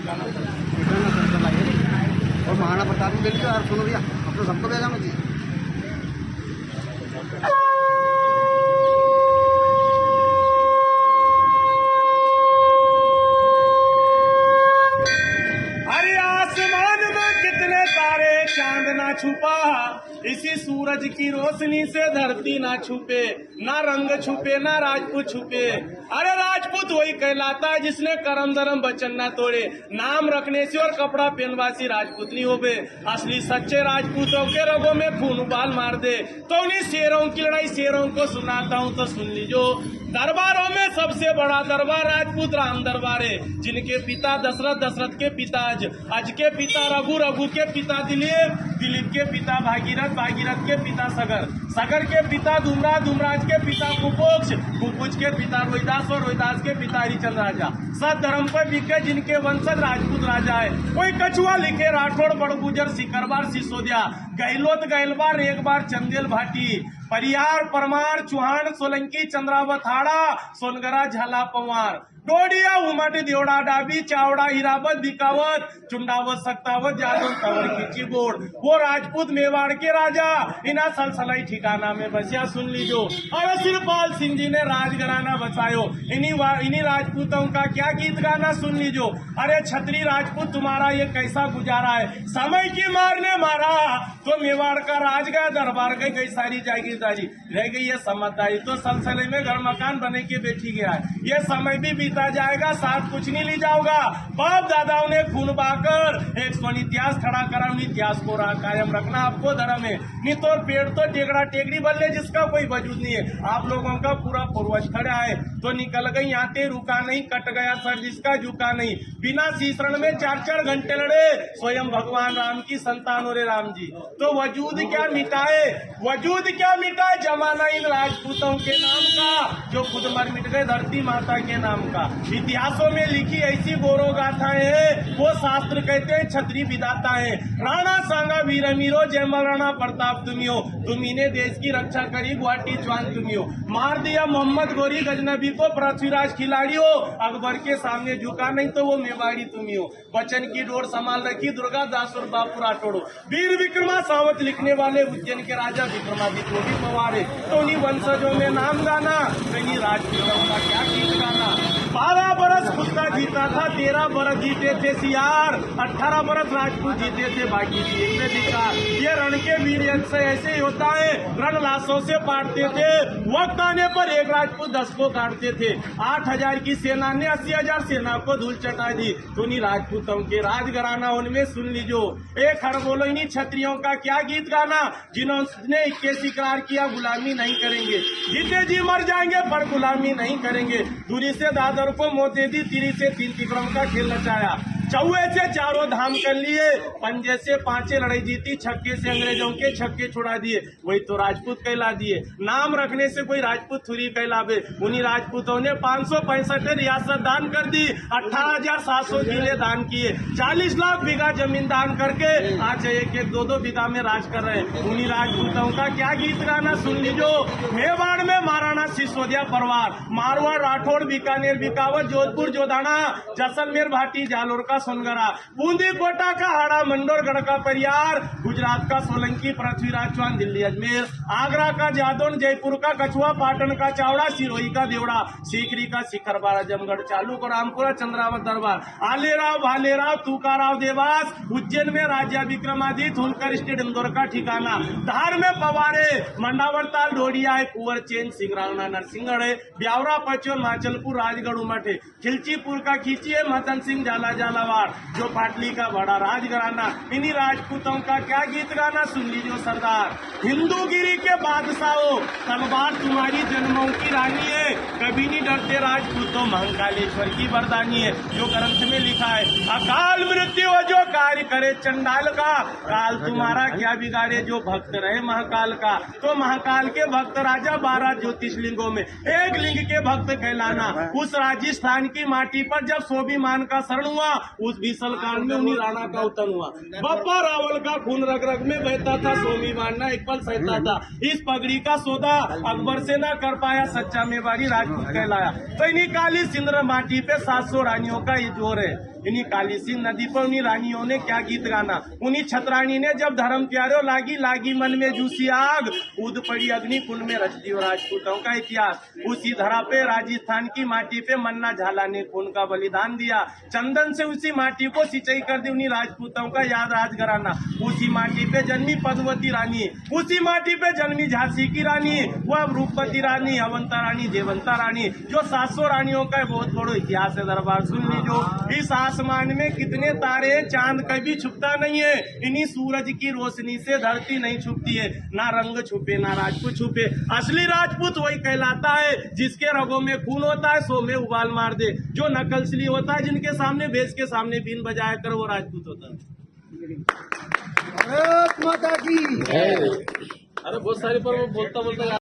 और महाराणा प्रताप को ले लीजिए यार, सुनो भैया, अब तो सबको भेजा मुझे। अरे आसमान में कितने तारे, चांद ना छुपा, इसी सूरज की रोशनी से धरती ना छुपे, ना रंग छुपे ना राजपूत छुपे। अरे राजपूत वही कहलाता है जिसने करम धर्म वचन ना तोड़े, नाम रखने से और कपड़ा पहनवा से राजपूत नहीं होवे। असली सच्चे राजपूतों के रगों में खून उबाल मार दे। तो उन्हीं शेरों की लड़ाई शेरों को सुनाता हूँ, तो सुन लीजो। दरबारों में सबसे बड़ा दरबार राजपूत राम दरबार है, जिनके पिता दशरथ, दशरथ के पिता अज के पिता रघु, रघु के पिता दिलीप, दिलीप के पिता भागीरथ, भागीरथ के पिता सगर, सगर के पिता धूमराज, धूमराज के पिता कुपोक्ष, कुपोक्ष के पिता रोहिदास और रोहिदास के पिता हरिचंद्र राजा। सब धर्म पर बिके जिनके वंशज राजपूत राजा है। कोई कछुआ लिखे राठौड़, बड़गुजर, सिकरबार, सिसोदिया, गहलोत, गहलबार, एक बार चंदेल भाटी, परियार, परमार, चौहान, सोलंकी, चंद्रावत, हाड़ा, सोनगरा, झाला, पवार, डोडिया, उमट, देवड़ा, डाबी, चावड़ा, हिरावत, बिकावत, चुंडावत, सक्तावत, जादव, कंवर की चिबोड़। वो राजपूत मेवाड़ के राजा इना सलसलाई ठिकाना में बसिया, सुन लीजो। और सिरपाल सिंह जी ने राजघराना बसायो, इन्हीं राजपूतों का क्या गीत गाना, सुन लीजो। अरे छत्री राजपूत तुम्हारा ये कैसा गुजारा है, समय की मार ने मारा तो मेवाड़ का राज गया, दरबार गई सारी जागीरदारी, रह गई है समझदारी, तो सलसले में घर मकान बने के बैठी गया है। ये समय भी बीता जाएगा, साथ कुछ नहीं ली जाओगा। बाप दादाओं ने खून बहाकर एक सोनी इतिहास खड़ा करा, उन इतिहास को कायम रखना आपको धर्म है। नहीं तो पेड़ तो टेकड़ा टेकड़ी बल्ले जिसका कोई वजूद नहीं है। आप लोगों का पूरा पूर्वज खड़ा है तो निकल गई आते, रुका नहीं, कट गया सर जिसका झुका नहीं। बिना सीसरण में 4-4 घंटे लड़े स्वयं भगवान राम की संतान हो रे राम जी। तो वजूद क्या मिटाए, वजूद क्या मिटाए जमाना इन राजपूतों के नाम का, जो खुद मर मिट गए धरती माता के नाम का। इतिहासों में लिखी ऐसी गौरव गाथाएं हैं, वो शास्त्र कहते हैं छत्री विधाता है। राणा सांगा वीर मीरो, जयमल राणा प्रताप तुमियो, तुम्ही ने देश की रक्षा करी, गुवाहाटी चौहान तुमियो। मार दिया मोहम्मद गोरी गजनबी को, पृथ्वीराज खिलाड़ी हो, अकबर के सामने झुका नहीं तो वो मेवाड़ी तुमियो। बचन की डोर संभाल रखी दुर्गा दास और बापू राठौड़ो। वीर विक्रमा सावत लिखने वाले उज्जैन के राजा विक्रमादित्य को भी पवार है। तो उन्हीं वंशजों में नाम गाना, कहीं राजपूतों का क्या गीत गाना। 12 बरस खुदा जीता था, 13 बरस जीते थे सियार, 18 बरस राजपूत जीते थे, बाकी जीते धिकार। ये रण के वीर से ऐसे ही होता है, रण लाशों से पाटते थे, वक्त आने पर एक राजपूत 10 को काटते थे। 8000 की सेना ने 80,000 सेना को धूल चटा दी। तो उन्हीं राजपूतों के राजघराना उनमें सुन लीजो। एक हर बोलो इन्हीं क्षत्रियों का क्या गीत गाना, जिन्होंने 21 इकरार किया गुलामी नहीं करेंगे, जीते जी मर जाएंगे पर गुलामी नहीं करेंगे। दूरी से दादर को मौत दे दी, तिरी से 3 तिक्रम का खेल नचाया, चौवे से 4 धाम कर लिए, पंजे से 5 लड़ाई जीती, छक्के से अंग्रेजों के छक्के छुड़ा दिए, वही तो राजपूत कहला दिए। नाम रखने से कोई राजपूत थोड़ी कहलावे। उन्हीं राजपूतों ने 565 रियासत दान कर दी, 18,700 जिले दान किए, 40 लाख बीघा जमीन दान करके आज 1-1, 2-2 बीघा में राज कर रहे हैं। उन्हीं राजपूतों का क्या गीत गाना, सुन लीजो। मेवाड़ में महाराणा सिसोदिया परिवार, मारवाड़, राठौड़, बीकानेर, बिकावत, जोधपुर, जोधाना, जैसलमेर, भाटी, जालोर का सोनगरा, बूंदी कोटा का हाड़ा, मंडोरगढ़ का परियार, गुजरात का सोलंकी, पृथ्वीराज चौहान, दिल्ली अजमेर, आगरा का जादौन, जयपुर का कछुआ, पाटन का चावड़ा, सिरोही का देवड़ा, सीकरी का शिखरबार, आजमगढ़, चालू और रामपुरा, चंद्रावत दरबार, आलेराव, भालेराव, तुकाराव, देवास, उज्जैन में राजा विक्रमादित्य, होलकर स्टेट, इंदौर का ठिकाना, धार में पवारे, मंडावरताल, डोडिया है, कुंवर चेन, सिंगरावना, नरसिंहगढ़ है, ब्यावरा, पचोर, माचलपुर, राजगढ़, उमट है, खिलचीपुर का खींची है, महतन सिंह, जाला झालावाड़, जो पाटली का बड़ा राजघराना। इन्हीं राजपूतों का क्या गीत गाना, सुन लीजिए सरदार। हिंदूगिरी के बादशाहों, तलवार तुम्हारी जन्मों की रानी है, कभी नहीं डरते राजपूतों, महाकालेश्वर की वरदानी है, जो ग्रंथ में लिखा है। अकाल मृत्यु जो कार्य करे चंडाल का, काल तुम्हारा क्या बिगाड़े जो भक्त रहे महाकाल का। तो महाकाल के भक्त राजा 12 ज्योतिषलिंगों में एक लिंग के भक्त कहलाना। उस राजस्थान की माटी पर जब स्वाभिमान का शरण हुआ, उस भीषण कांड में उन्हीं राणा का उत्पन्न हुआ। बप्पा रावल का खून रग रग में बहता था, सोमी मारना एक पल सहता था। इस पगड़ी का सौदा अकबर से ना कर पाया, सच्चा मेवाड़ी राजपूत कहलाया। तो इन्हीं काली सिंदूर माटी पे 700 रानियों का ये जोर है। इन्हीं काली सिंध नदी पर उन्हीं रानियों ने क्या गीत गाना। उन्हीं छतरानी ने जब धर्म प्यारो लागी लागी मन में जूसी आग, कूद पड़ी अग्नि कुंड में रच दी राजपूतों का इतिहास। उसी धरा पे राजस्थान की माटी पे मन्ना झाला ने खून का बलिदान दिया। चंदन से उसी माटी को सिंचाई कर दी उन्हीं राजपूतों का याद राजघराना। उसी माटी पे जन्मी पद्मवती रानी, उसी माटी पे जन्मी झांसी की रानी, वह रूपवती रानी, अवंता रानी, जयवंता रानी, जो 700 रानियों का बहुत बड़ा इतिहास है। दरबार सुन लीजो। इस आसमान में कितने तारे, चांद कभी छुपता नहीं है। इन्हीं सूरज की रोशनी से धरती नहीं छुपती है। ना रंग छुपे ना राजपूत छुपे। असली राजपूत वही कहलाता है जिसके रगों में खून होता है, सो में उबाल मार दे। जो नकलसली होता है, जिनके सामने भेज के सामने बीन बजाया कर, वो राजपूत होता है। भारत माता की। अरे बहुत सारे पर वो बोलता